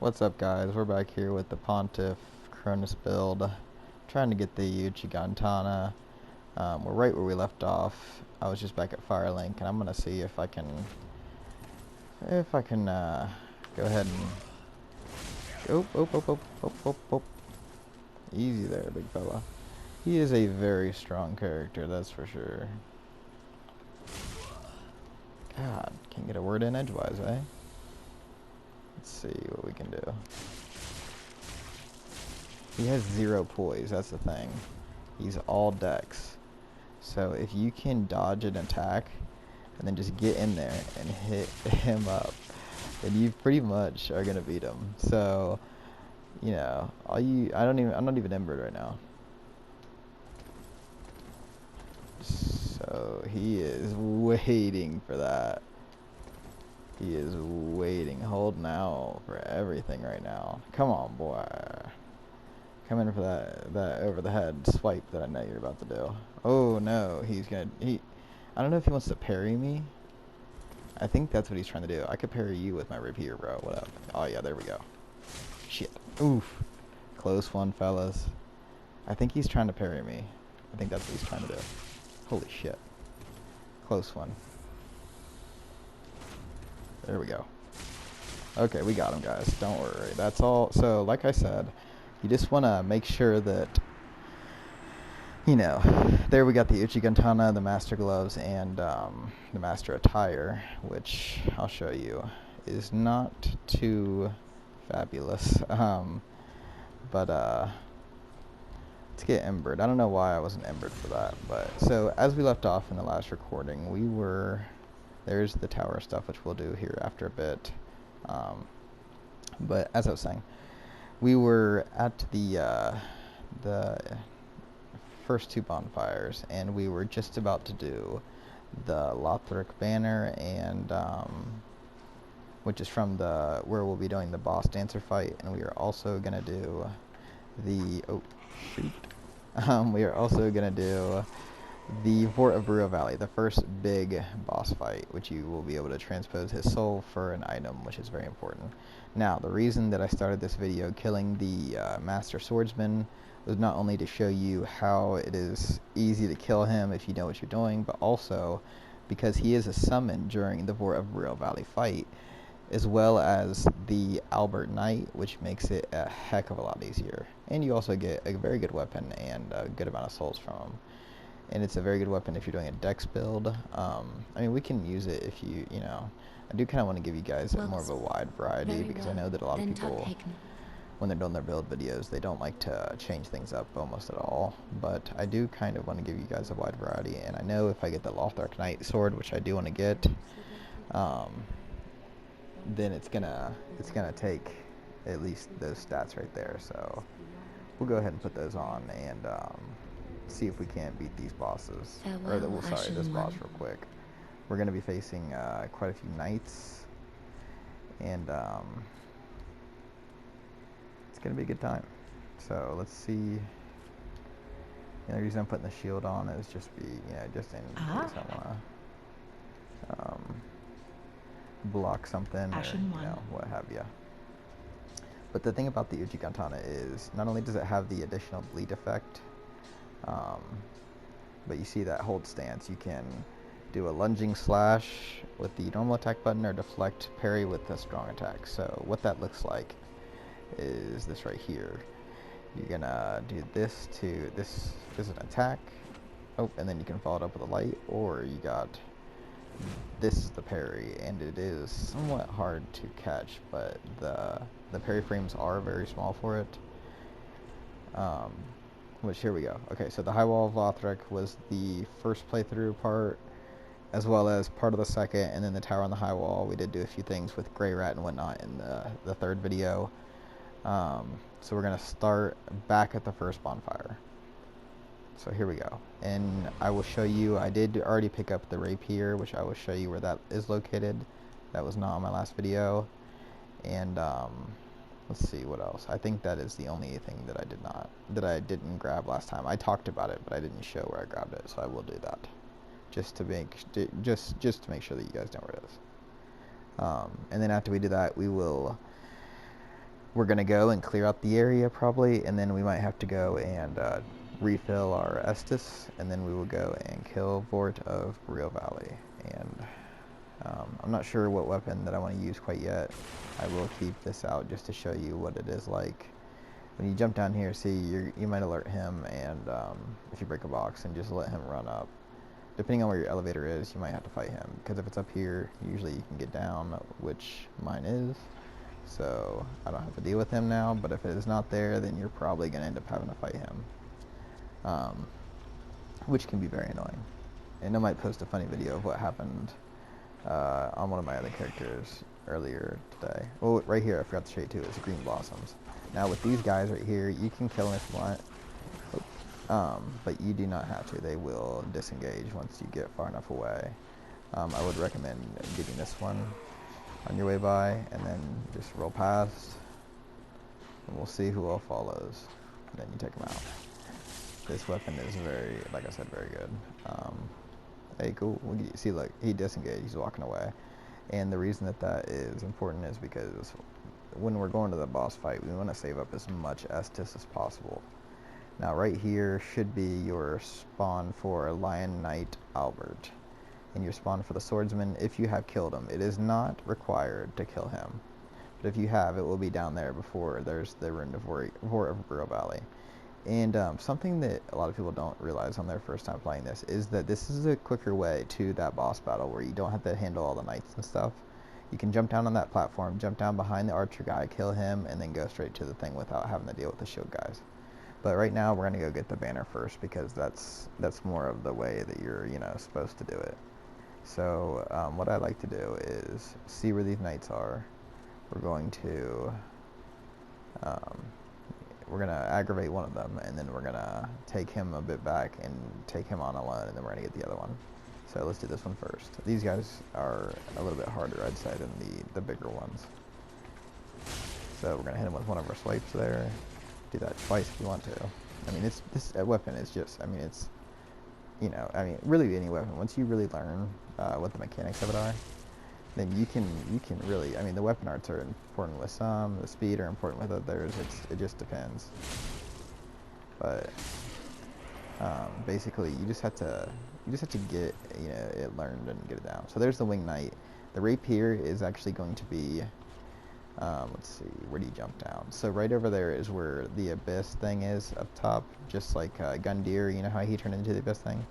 What's up, guys? We're back here with the Pontiff Cronus build, trying to get the Uchigatana. We're right where we left off. I was just back at Firelink, and I'm gonna see if I can go ahead and oh. Easy there, big fella. He is a very strong character, that's for sure. God, can't get a word in edgewise, eh? Let's see what we can do. He has 0 poise, that's the thing. He's all dex. So if you can dodge an attack and then just get in there and hit him up, then you pretty much are gonna beat him. So, you know, I'm not even embered right now. So he is waiting for that. He is waiting, holding out for everything right now. Come on, boy. Come in for that over the head swipe that I know you're about to do. Oh no, I don't know if he wants to parry me. I think that's what he's trying to do. I could parry you with my rapier, bro. What up? Oh yeah, there we go. Shit. Oof. Close one, fellas. I think he's trying to parry me. I think that's what he's trying to do. Holy shit. Close one. There we go. Okay, we got him, guys. Don't worry. That's all. So, like I said, you just want to make sure that, you know, there we got the Uchigatana, the Master Gloves, and the Master Attire, which I'll show you is not too fabulous. But let's get embered. I don't know why I wasn't embered for that, but so as we left off in the last recording, there's the tower stuff, which we'll do here after a bit. But as I was saying, we were at the first 2 bonfires, and we were just about to do the Lothric banner, and which is from where we'll be doing the boss dancer fight, and we are also gonna do the we are also gonna do the Vordt of Boreal Valley, the first big boss fight, which you will be able to transpose his soul for an item, which is very important. Now, the reason that I started this video killing the Master Swordsman was not only to show you how it is easy to kill him if you know what you're doing, but also because he is a summon during the Vordt of Boreal Valley fight, as well as the Albert Knight, which makes it a heck of a lot easier. And you also get a very good weapon and a good amount of souls from him. And it's a very good weapon if you're doing a dex build. I mean, we can use it if you know. I do kind of want to give you guys more of a wide variety, because I know that a lot of people, when they're doing their build videos, they don't like to change things up almost at all. But I do kind of want to give you guys a wide variety, and I know if I get the Lothric Knight sword, which I do want to get, then it's gonna take at least those stats right there. So we'll go ahead and put those on and see if we can't beat these bosses. This boss real quick. We're going to be facing quite a few knights, and it's going to be a good time. So let's see. The reason I'm putting the shield on is just in case I want to block something or what have you. But the thing about the Uchigatana is not only does it have the additional bleed effect, but you see that hold stance. You can do a lunging slash with the normal attack button or deflect parry with a strong attack. So what that looks like is this right here. You're gonna do this is an attack. Oh, and then you can follow it up with a light, or you got this is the parry, and it is somewhat hard to catch, but the parry frames are very small for it. Which, here we go. Okay, so the High Wall of Lothric was the first playthrough part, as well as part of the second, and then the Tower on the High Wall. We did do a few things with Grey Rat and whatnot in the third video. So we're going to start back at the first bonfire. So here we go. And I will show you, I did already pick up the rapier, which I will show you where that is located. That was not on my last video. And let's see what else. I think that is the only thing that I didn't grab last time. I talked about it, but I didn't show where I grabbed it, so I will do that, just to make sure that you guys know where it is. And then after we do that, we will we're going to go and clear out the area probably, and then we might have to go and refill our Estus, and then we will go and kill Vordt of Boreal Valley. And I'm not sure what weapon that I want to use quite yet. I will keep this out just to show you what it is like. When you jump down here, see, you might alert him, and if you break a box, and just let him run up. Depending on where your elevator is, you might have to fight him, because if it's up here, usually you can get down, which mine is. So I don't have to deal with him now, but if it is not there, then you're probably going to end up having to fight him, which can be very annoying. And I might post a funny video of what happened on one of my other characters earlier today. Oh, right here, I forgot to show you too, is green blossoms. Now with these guys right here, you can kill them if you want, but you do not have to. They will disengage once you get far enough away. I would recommend getting this one on your way by, and then just roll past, and we'll see who all follows, and then you take them out. This weapon is very, like I said, very good. Hey, cool. See, look, he disengaged. He's walking away. And the reason that that is important is because when we're going to the boss fight, we want to save up as much Estus as possible. Now, right here should be your spawn for Lion Knight Albert, and your spawn for the Swordsman if you have killed him. It is not required to kill him, but if you have, it will be down there before there's the Rune of Vordt of Boreal Valley. And something that a lot of people don't realize on their first time playing this is that this is a quicker way to that boss battle where you don't have to handle all the knights and stuff. You can jump down on that platform, jump down behind the archer guy, kill him, and then go straight to the thing without having to deal with the shield guys. But right now we're going to go get the banner first, because that's more of the way that you're, supposed to do it. So what I like to do is see where these knights are. We're going to aggravate one of them, and then we're gonna take him a bit back and take him on alone, and then we're gonna get the other one. So let's do this one first. These guys are a little bit harder, I'd say, than the bigger ones. So we're gonna hit him with one of our swipes there. Do that twice if you want to. I mean, this weapon is just, I mean, it's, really any weapon. Once you really learn what the mechanics of it are, then you can really, I mean, the weapon arts are important with some, the speed are important with others. It just depends. But basically, you just have to get it learned and get it down. So there's the Winged Knight. The rapier is actually going to be, let's see, where do you jump down? So right over there is where the Abyss thing is up top, just like Gundyr. You know how he turned into the Abyss thing?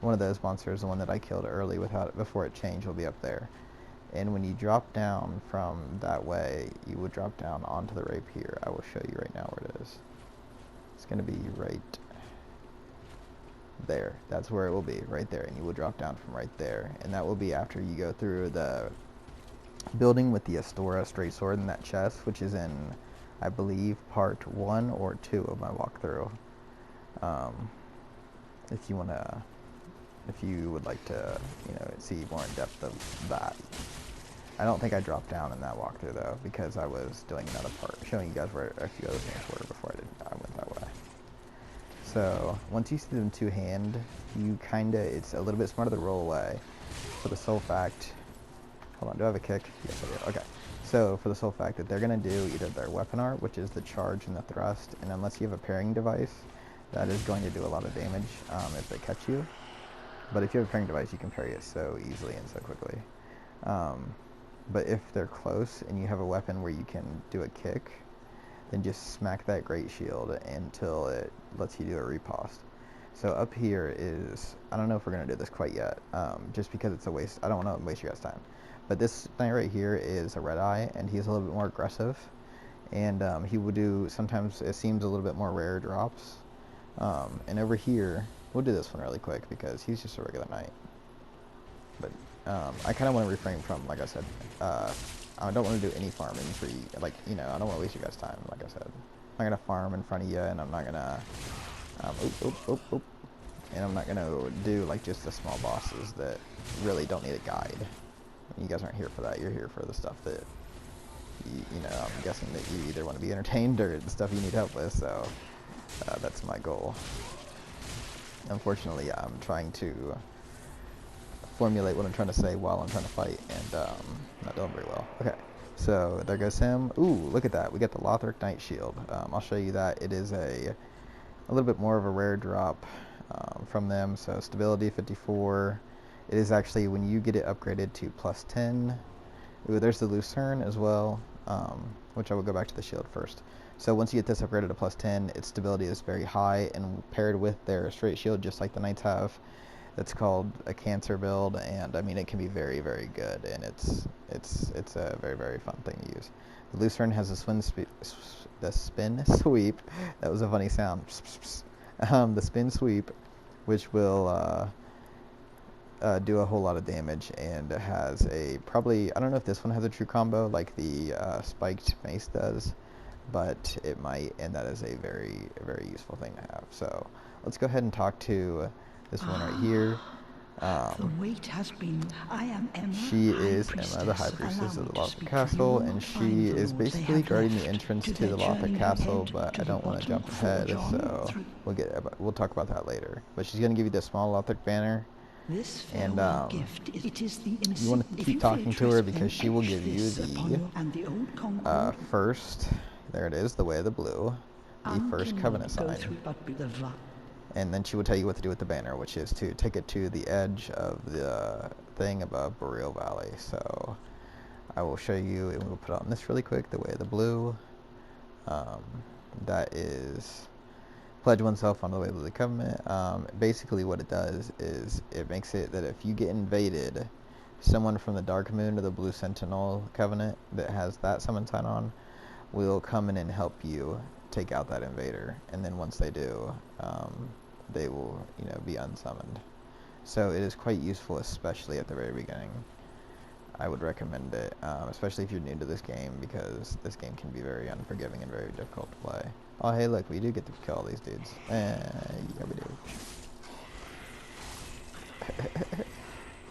One of those monsters, the one that I killed early before it changed, will be up there. And when you drop down from that way, you will drop down onto the rapier. I will show you right now where it is. It's going to be right there. That's where it will be, right there. And you will drop down from right there. And that will be after you go through the building with the Astora straight sword in that chest, which is in, I believe, part 1 or 2 of my walkthrough. If you would like to, see more in depth of that. I don't think I dropped down in that walkthrough though, because I was doing another part, showing you guys where a few other things were before I went that way. So once you see them two-hand, it's a little bit smarter to roll away. For the sole fact, hold on, do I have a kick? Yes, I do. Okay. So for the sole fact that they're gonna do either their weapon art, which is the charge and the thrust, and unless you have a parrying device, that is going to do a lot of damage if they catch you. But if you have a parrying device, you can parry it so easily and so quickly. But if they're close and you have a weapon where you can do a kick, then just smack that great shield until it lets you do a riposte. So up here is, I don't know if we're going to do this quite yet, just because it's a waste. I don't want to waste your guys' time. But this thing right here is a red eye, and he's a little bit more aggressive. And he will do, sometimes it seems a little bit more rare drops. And over here, we'll do this one really quick because he's just a regular knight. But I kind of want to refrain from, like I said, I don't want to do any farming for you. I don't want to waste your guys' time, like I said. I'm not going to farm in front of you, and I'm not going to, and I'm not going to do, just the small bosses that really don't need a guide. You guys aren't here for that. You're here for the stuff that, I'm guessing that you either want to be entertained or the stuff you need help with, so that's my goal. Unfortunately, I'm trying to formulate what I'm trying to say while I'm trying to fight, and not doing very well. Okay, So there goes him. Ooh, look at that. We got the Lothric Knight Shield. I'll show you that. It is a little bit more of a rare drop from them. So stability 54. It is actually, when you get it upgraded to plus 10. Ooh, there's the Lucerne as well, which I will go back to the shield first. So once you get this upgraded to plus 10, its stability is very high, and paired with their straight shield, just like the knights have, that's called a cancer build, and I mean it can be very, very good, and it's a very, very fun thing to use. The Lucerne has a spin sweep. That was a funny sound. The spin sweep, which will do a whole lot of damage, and it has a probably, I don't know if this one has a true combo like the spiked mace does, but it might, and that is a very, very useful thing to have. So let's go ahead and talk to this one right here. The wait has been. I am Emma. She is Emma, the High Priestess of the Lothric Castle, and she is basically guarding the entrance to the Lothric Castle, but I don't want to jump ahead, so we'll talk about that later. But she's going to give you the small Lothric banner, and you want to keep talking to her because she will give you the first, there it is, the Way of the Blue, the first covenant sign. And then she will tell you what to do with the banner, which is to take it to the edge of the thing above Boreal Valley. So I will show you, and we'll put on this really quick, the Way of the Blue. That is pledge oneself on the Way of the Covenant. Basically what it does is it makes it that if you get invaded, someone from the Dark Moon or the Blue Sentinel Covenant that has that summon sign on will come in and help you take out that invader. And then once they do, they will, be unsummoned. So it is quite useful, especially at the very beginning. I would recommend it, especially if you're new to this game, because this game can be very unforgiving and very difficult to play. Oh, hey, look, we do get to kill all these dudes. Yeah, we do.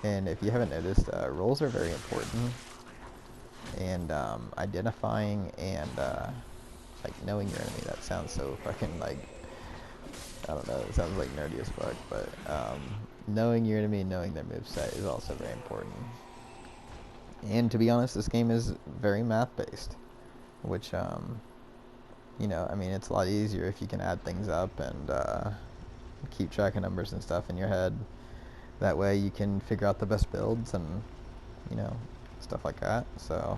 And if you haven't noticed, rolls are very important. And identifying and knowing your enemy. That sounds so fucking I don't know, it sounds like nerdy as fuck, but knowing your enemy and knowing their moveset is also very important. And to be honest, this game is very math based, which I mean, it's a lot easier if you can add things up and keep track of numbers and stuff in your head. That way you can figure out the best builds and stuff like that. So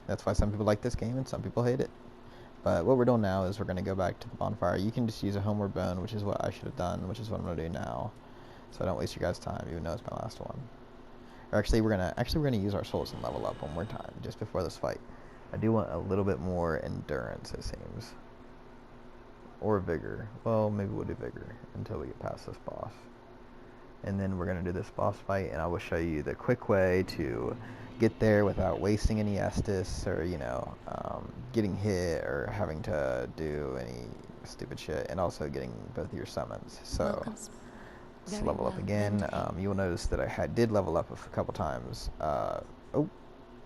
that's why some people like this game and some people hate it. But what we're doing now is we're going to go back to the bonfire. You can just use a homeward bone, which is what I should have done, which is what I'm going to do now, so I don't waste your guys' time, even though it's my last one. Or actually, we're gonna use our souls and level up one more time just before this fight. I do want a little bit more endurance, it seems, or vigor. Well, maybe we'll do vigor until we get past this boss, and then we're gonna do this boss fight, and I will show you the quick way to get there without wasting any Estus or getting hit or having to do any stupid shit, and also getting both of your summons. So let's level up again. You will notice that I did level up a couple times. Oh,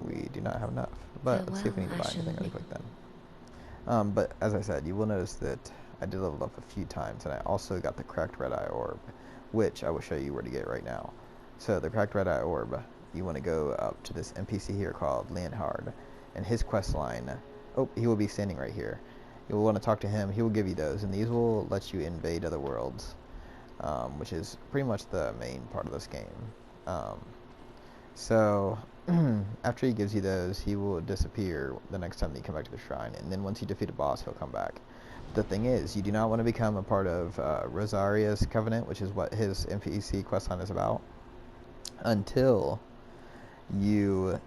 we do not have enough, but let's see if we need to buy anything really quick then. But as I said, you will notice that I did level up a few times, and I also got the cracked red eye orb, which I will show you where to get right now. So the cracked red eye orb, you want to go up to this NPC here called Leonhard, and his quest line, he will be standing right here. You will want to talk to him. He will give you those, and these will let you invade other worlds, which is pretty much the main part of this game. So after he gives you those, he will disappear the next time that you come back to the shrine, and then once you defeat a boss, he'll come back. The thing is, you do not want to become a part of Rosaria's Covenant, which is what his NPC questline is about, until you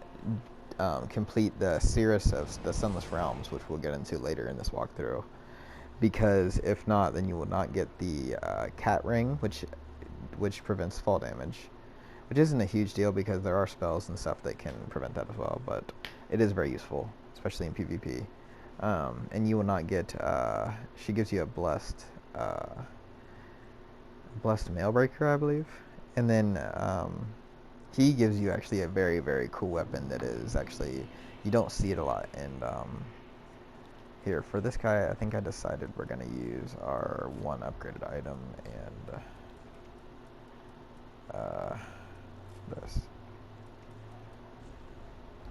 complete the Cirrus of the Sunless Realms, which we'll get into later in this walkthrough. Because if not, then you will not get the cat ring, which prevents fall damage, which isn't a huge deal because there are spells and stuff that can prevent that as well, but it is very useful, especially in PvP. And you will not get, she gives you a blessed Mailbreaker, I believe, and then he gives you actually a very, very cool weapon that is actually, you don't see it a lot. And here, for this guy, I think I decided we're going to use our one upgraded item and this.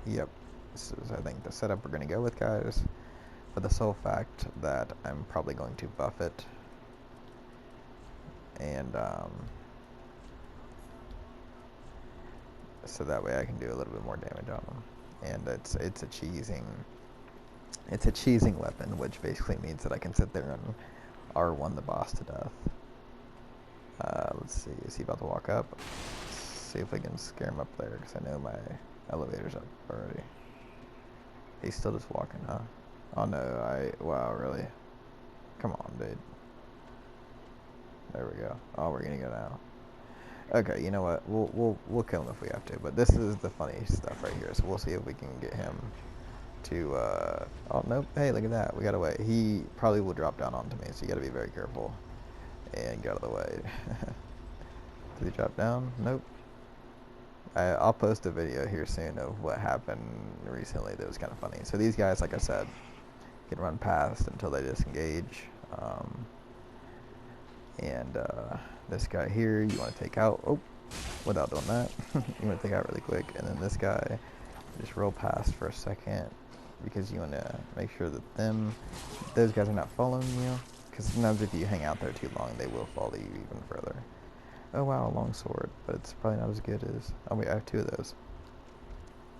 Yep, this is, I think, the setup we're going to go with, guys, for the sole fact that I'm probably going to buff it, and so that way I can do a little bit more damage on them. And it's a cheesing weapon, which basically means that I can sit there and R1 the boss to death. Let's see, is he about to walk up? Let's see if we can scare him up there, because I know my elevator's up already. He's still just walking, huh? Oh no, wow, really? Come on, dude. There we go. Oh, we're gonna go now. Okay, you know what? We'll kill him if we have to, but this is the funny stuff right here, so we'll see if we can get him to, oh, nope, hey, look at that, we got away. He probably will drop down onto me, so you gotta be very careful, and get out of the way. Did he drop down? Nope. I'll post a video here soon of what happened recently that was kind of funny. So these guys, like I said, can run past until they disengage, and this guy here, you want to take out, oh, without doing that, you want to take out really quick, and then this guy, just roll past for a second, because you want to make sure that those guys are not following you, because sometimes if you hang out there too long, they will follow you even further. Oh wow, a long sword, but it's probably not as good as, oh wait, I have 2 of those.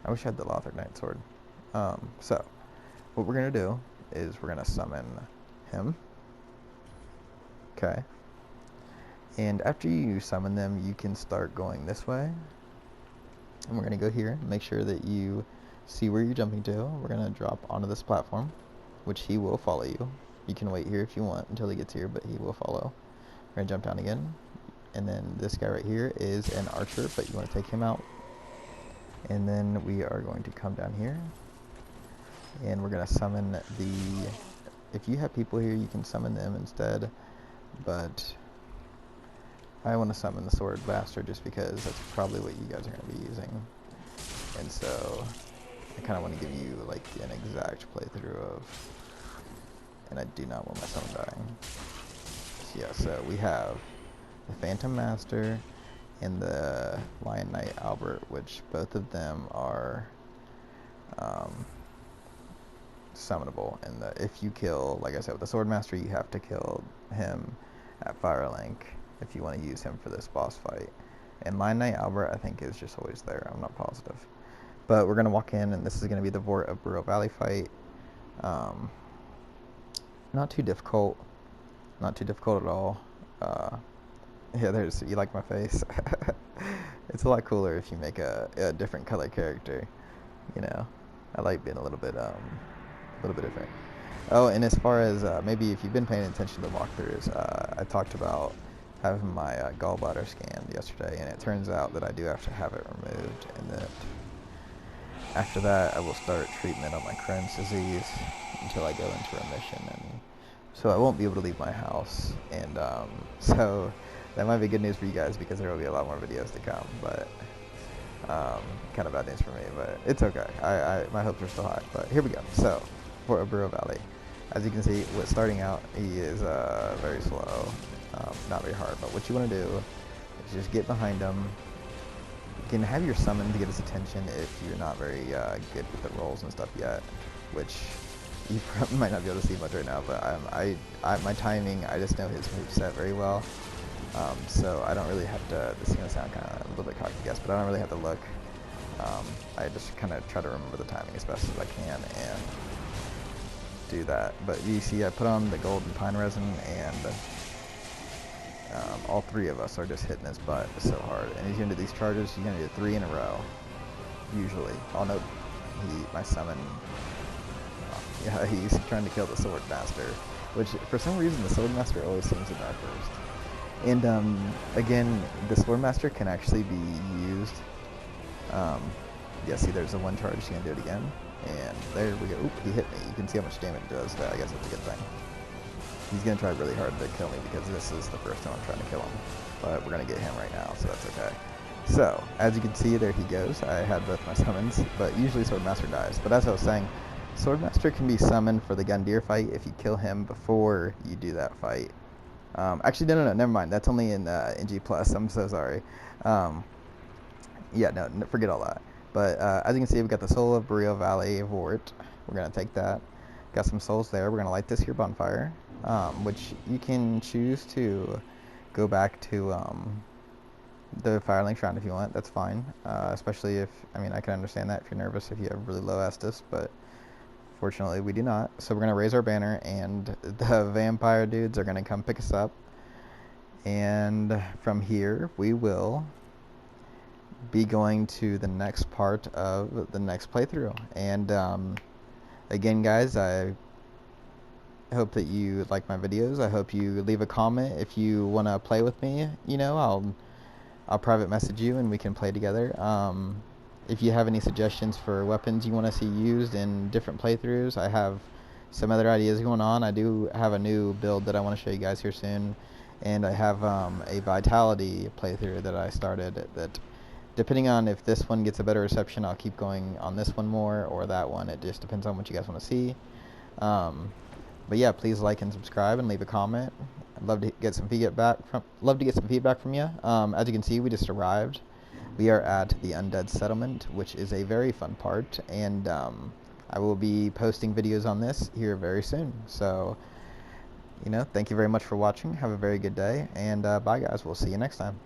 I wish I had the Lothric Knight sword. So, what we're going to do is we're going to summon him. Okay. And after you summon them, you can start going this way. And we're going to go here, make sure that you see where you're jumping to. We're going to drop onto this platform, which he will follow you. You can wait here if you want until he gets here, but he will follow. We're going to jump down again. And then this guy right here is an archer, but you want to take him out. And then we are going to come down here. And we're going to summon if you have people here, you can summon them instead. But I want to summon the Sword Master just because that's probably what you guys are going to be using. And so I kind of want to give you like an exact playthrough of, and I do not want my summon dying. So yeah, so we have the Phantom Master and the Lion Knight Albert, which both of them are summonable. And if you kill, like I said, with the Sword Master, you have to kill him at Firelink if you want to use him for this boss fight. And Lion Knight Albert, I think, is just always there. I'm not positive. But we're going to walk in, and this is going to be the Vordt of Boreal Valley fight. Not too difficult. Not too difficult at all. Yeah, you like my face? It's a lot cooler if you make a different color character, you know. I like being a little bit different. Oh, and as far as maybe if you've been paying attention to walkthroughs, I talked about having my gallbladder scanned yesterday, and it turns out that I do have to have it removed, and that after that I will start treatment on my Crohn's disease until I go into remission, and so I won't be able to leave my house, and so that might be good news for you guys because there will be a lot more videos to come, but kind of bad news for me, but it's okay. My hopes are still high, but here we go. So, Vordt of Boreal Valley. As you can see, starting out, he is very slow, not very hard, but what you want to do is just get behind him. You can have your summon to get his attention if you're not very good with the rolls and stuff yet, which you probably might not be able to see much right now, but my timing, I just know his moveset very well. So I don't really have to, this is going to sound kind of a little bit cocky, I guess, but I don't really have to look. I just kind of try to remember the timing as best as I can and do that. But you see I put on the golden pine resin, and all 3 of us are just hitting his butt so hard. And he's going to do these charges, he's going to do 3 in a row, usually. Oh no, my summon, yeah, he's trying to kill the Sword Master, which for some reason the Sword Master always seems to die first. And again, the Sword Master can actually be used. Yeah, see, there's the 1 charge. He's gonna do it again, and there we go. Oop, he hit me. You can see how much damage it does. I guess that's a good thing. He's gonna try really hard to kill me because this is the first time I'm trying to kill him. But we're gonna get him right now, so that's okay. So as you can see, there he goes. I had both my summons, but usually Sword Master dies. But as I was saying, Sword Master can be summoned for the Gundyr fight if you kill him before you do that fight. Actually, no, never mind. That's only in G+. I'm so sorry. Yeah, no, forget all that. But as you can see, we've got the Soul of Boreal Valley Vordt. We're going to take that. Got some souls there. We're going to light this here bonfire, which you can choose to go back to the Firelink Shrine if you want. That's fine. Especially if, I mean, I can understand that if you're nervous, if you have really low Estus, but fortunately we do not. So we're going to raise our banner, and the vampire dudes are going to come pick us up. And from here, we will be going to the next part of the next playthrough. And again, guys, I hope that you like my videos. I hope you leave a comment if you want to play with me. You know, I'll private message you and we can play together. If you have any suggestions for weapons you want to see used in different playthroughs, I have some other ideas going on. I do have a new build that I want to show you guys here soon, and I have a Vitality playthrough that I started that, depending on if this one gets a better reception, I'll keep going on this one more, or that one. It just depends on what you guys want to see. But yeah, please like and subscribe and leave a comment. I'd love to get some feedback from you. As you can see, we just arrived. We are at the Undead Settlement, which is a very fun part, and I will be posting videos on this here very soon. So, you know, thank you very much for watching. Have a very good day, and bye guys. We'll see you next time.